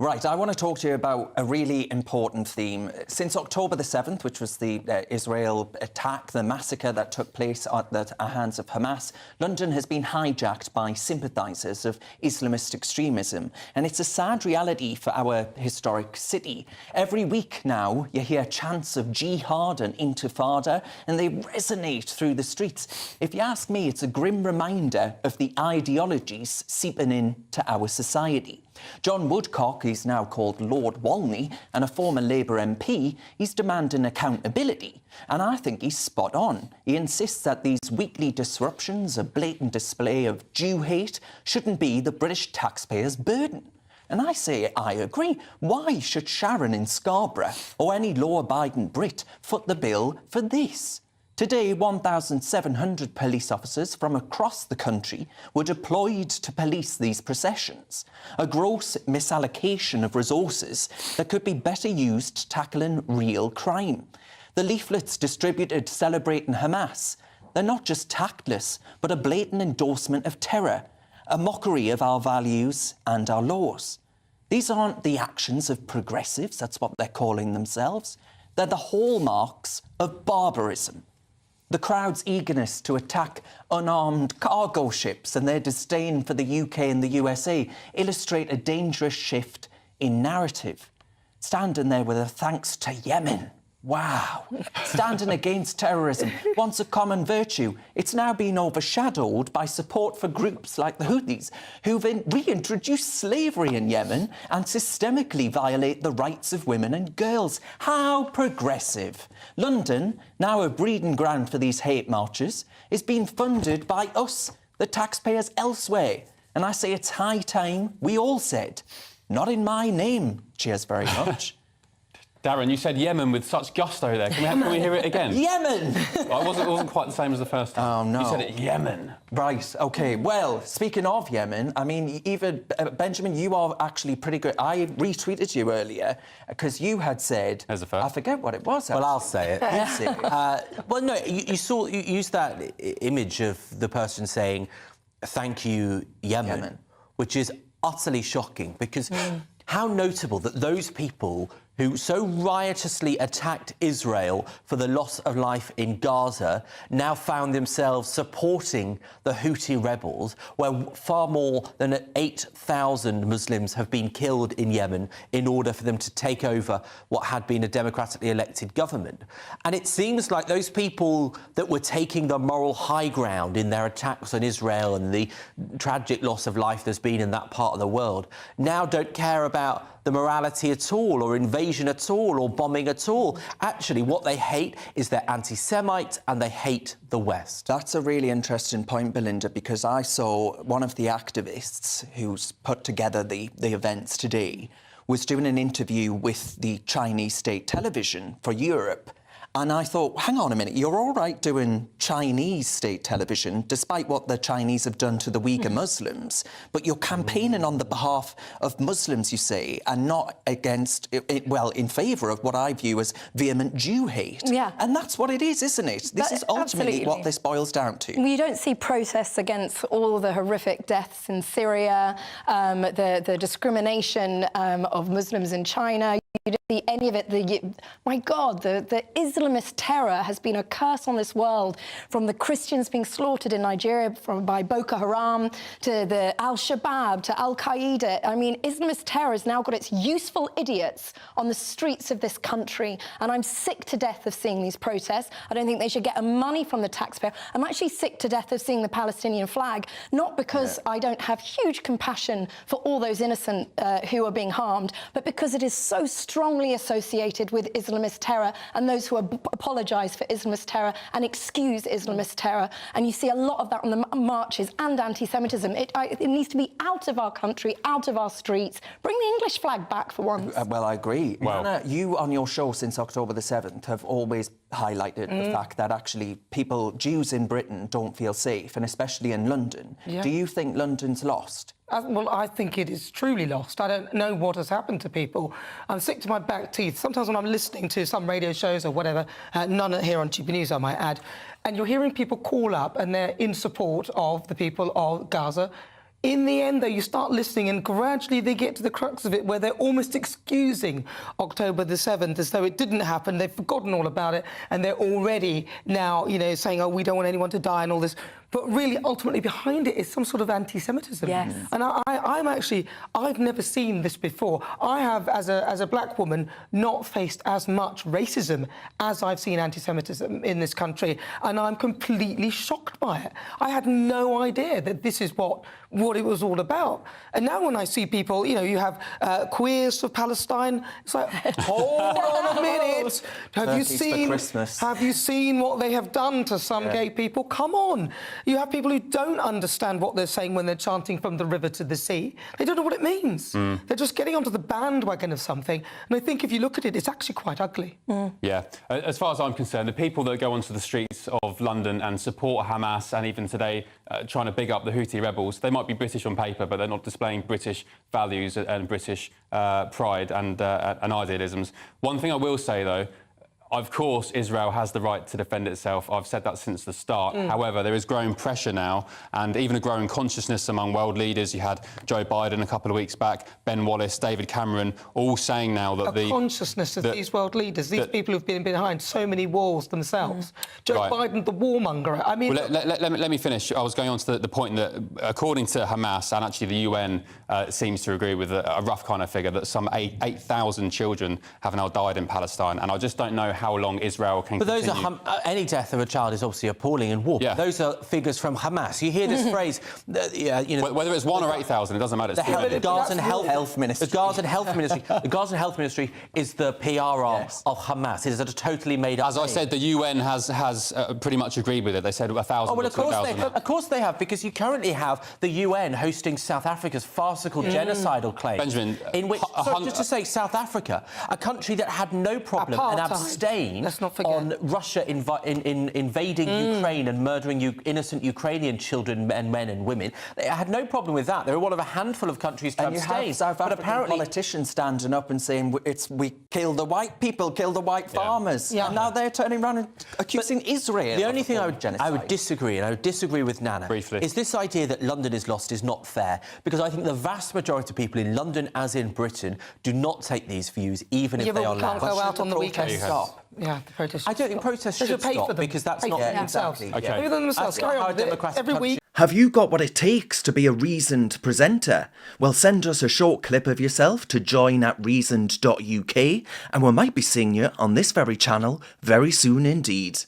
Right, I want to talk to you about a really important theme. Since October the 7th, which was the Israel attack, the massacre that took place at the hands of Hamas, London has been hijacked by sympathisers of Islamist extremism. And it's a sad reality for our historic city. Every week now, you hear chants of jihad and intifada, and they resonate through the streets. If you ask me, it's a grim reminder of the ideologies seeping into our society. John Woodcock, he's now called Lord Walney, and a former Labour MP, he's demanding accountability. And I think he's spot on. He insists that these weekly disruptions, a blatant display of Jew hate, shouldn't be the British taxpayers' burden. And I say I agree. Why should Sharon in Scarborough or any law-abiding Brit foot the bill for this? Today, 1,700 police officers from across the country were deployed to police these processions, a gross misallocation of resources that could be better used tackling real crime. The leaflets distributed celebrating Hamas, they're not just tactless, but a blatant endorsement of terror, a mockery of our values and our laws. These aren't the actions of progressives, that's what they're calling themselves. They're the hallmarks of barbarism. The crowd's eagerness to attack unarmed cargo ships and their disdain for the UK and the USA illustrate a dangerous shift in narrative. Standing there with a thanks to Yemen. Wow. Standing against terrorism, once a common virtue, it's now been overshadowed by support for groups like the Houthis, who've reintroduced slavery in Yemen and systemically violate the rights of women and girls. How progressive. London, now a breeding ground for these hate marches, is being funded by us, the taxpayers elsewhere. And I say it's high time we all said, not in my name, cheers very much. Darren, you said Yemen with such gusto there. Can we hear it again? Yemen! Well, it wasn't quite the same as the first time. Oh, no. You said it Yemen. Right, OK. Well, speaking of Yemen, I mean, even, Benjamin, you are actually pretty good. I retweeted you earlier because you had said... There's the first. I forget what it was. Well, I'll say it. You say it. Well, no, you used that image of the person saying, thank you, Yemen, which is utterly shocking because how notable that those people who so riotously attacked Israel for the loss of life in Gaza now found themselves supporting the Houthi rebels, where far more than 8,000 Muslims have been killed in Yemen in order for them to take over what had been a democratically elected government. And it seems like those people that were taking the moral high ground in their attacks on Israel and the tragic loss of life there's been in that part of the world now don't care about the morality at all, or invasion at all, or bombing at all. Actually, what they hate is they're anti-Semite and they hate the West. That's a really interesting point, Belinda, because I saw one of the activists who's put together the events today was doing an interview with the Chinese state television for Europe. And I thought, hang on a minute, you're all right doing Chinese state television, despite what the Chinese have done to the Uyghur Muslims, but you're campaigning on the behalf of Muslims, you say, and not against, well, in favour of what I view as vehement Jew hate. Yeah. And that's what it is, isn't it? This is ultimately what this boils down to. Well, you don't see protests against all the horrific deaths in Syria, the discrimination of Muslims in China. You don't see any of it. My God, the Islamist terror has been a curse on this world, from the Christians being slaughtered in Nigeria by Boko Haram to the Al-Shabaab to Al-Qaeda. I mean, Islamist terror has now got its useful idiots on the streets of this country, and I'm sick to death of seeing these protests. I don't think they should get money from the taxpayer. I'm actually sick to death of seeing the Palestinian flag, not because I don't have huge compassion for all those innocent who are being harmed, but because it is so strongly associated with Islamist terror and those who apologise for Islamist terror and excuse Islamist terror. And you see a lot of that on the marches and anti-Semitism. It needs to be out of our country, out of our streets. Bring the English flag back for once. Well, I agree. Well, Anna, you on your show since October the 7th have always highlighted the fact that actually Jews in Britain don't feel safe, and especially in London. Yeah. Do you think London's lost? Well, I think it is truly lost. I don't know what has happened to people. I'm sick to my back teeth. Sometimes when I'm listening to some radio shows or whatever, none here on GP News, I might add, and you're hearing people call up and they're in support of the people of Gaza. In the end, though, you start listening and gradually they get to the crux of it where they're almost excusing October the 7th as though it didn't happen. They've forgotten all about it and they're already now, saying, oh, we don't want anyone to die and all this. But really, ultimately, behind it is some sort of anti-Semitism. Yes. And I've never seen this before. I have, as a black woman, not faced as much racism as I've seen anti-Semitism in this country. And I'm completely shocked by it. I had no idea that this is what it was all about. And now when I see people, you have queers for Palestine, it's like, hold on a minute. Have you seen what they have done to some gay people? Come on. You have people who don't understand what they're saying when they're chanting from the river to the sea. They don't know what it means. They're just getting onto the bandwagon of something. And I think if you look at it, it's actually quite ugly. Yeah. As far as I'm concerned, the people that go onto the streets of London and support Hamas and even today trying to big up the Houthi rebels, they might be British on paper, but they're not displaying British values and British pride and idealisms. One thing I will say, though, of course, Israel has the right to defend itself. I've said that since the start. However, there is growing pressure now and even a growing consciousness among world leaders. You had Joe Biden a couple of weeks back, Ben Wallace, David Cameron, all saying now that the consciousness of these world leaders, these people who've been behind so many wars themselves. Joe Biden, the warmonger. I mean... Well, let me finish. I was going on to the point that, according to Hamas, and actually the UN seems to agree with a rough kind of figure, that some 8,000 children have now died in Palestine. And I just don't know how long Israel can continue. But those are any death of a child is obviously appalling in war. Yeah. Those are figures from Hamas. You hear this phrase, whether it's 1 or 8,000, it doesn't matter. The Gaza Health Ministry. The Gaza Health Ministry. The Gaza Health Ministry is the PR of Hamas. It is a totally made up. As I said, the UN has pretty much agreed with it. They said 1,000. Oh, well, of course they have, because you currently have the UN hosting South Africa's farcical genocidal claims. Benjamin, in which, just to say, South Africa, a country that had no problem and abstained on Russia invading Ukraine and murdering incessant Ukrainian children, men and women. They had no problem with that. They were one of a handful of countries to abstain. You have South African politicians standing up and saying, we kill the white people, kill the white farmers. And now they're turning around and accusing Israel. The only thing I would disagree, and I would disagree with Nana, briefly, is this idea that London is lost is not fair, because I think the vast majority of people in London, as in Britain, do not take these views, even if they are loud. Can't go out on the weekend. Stop. Yeah, the protests. I don't think protests should stop, because that's not exactly. Okay. Maybe themselves. Carry on with it every week. Have you got what it takes to be a reasoned presenter? Well, send us a short clip of yourself to join@reasoned.uk and we might be seeing you on this very channel very soon indeed.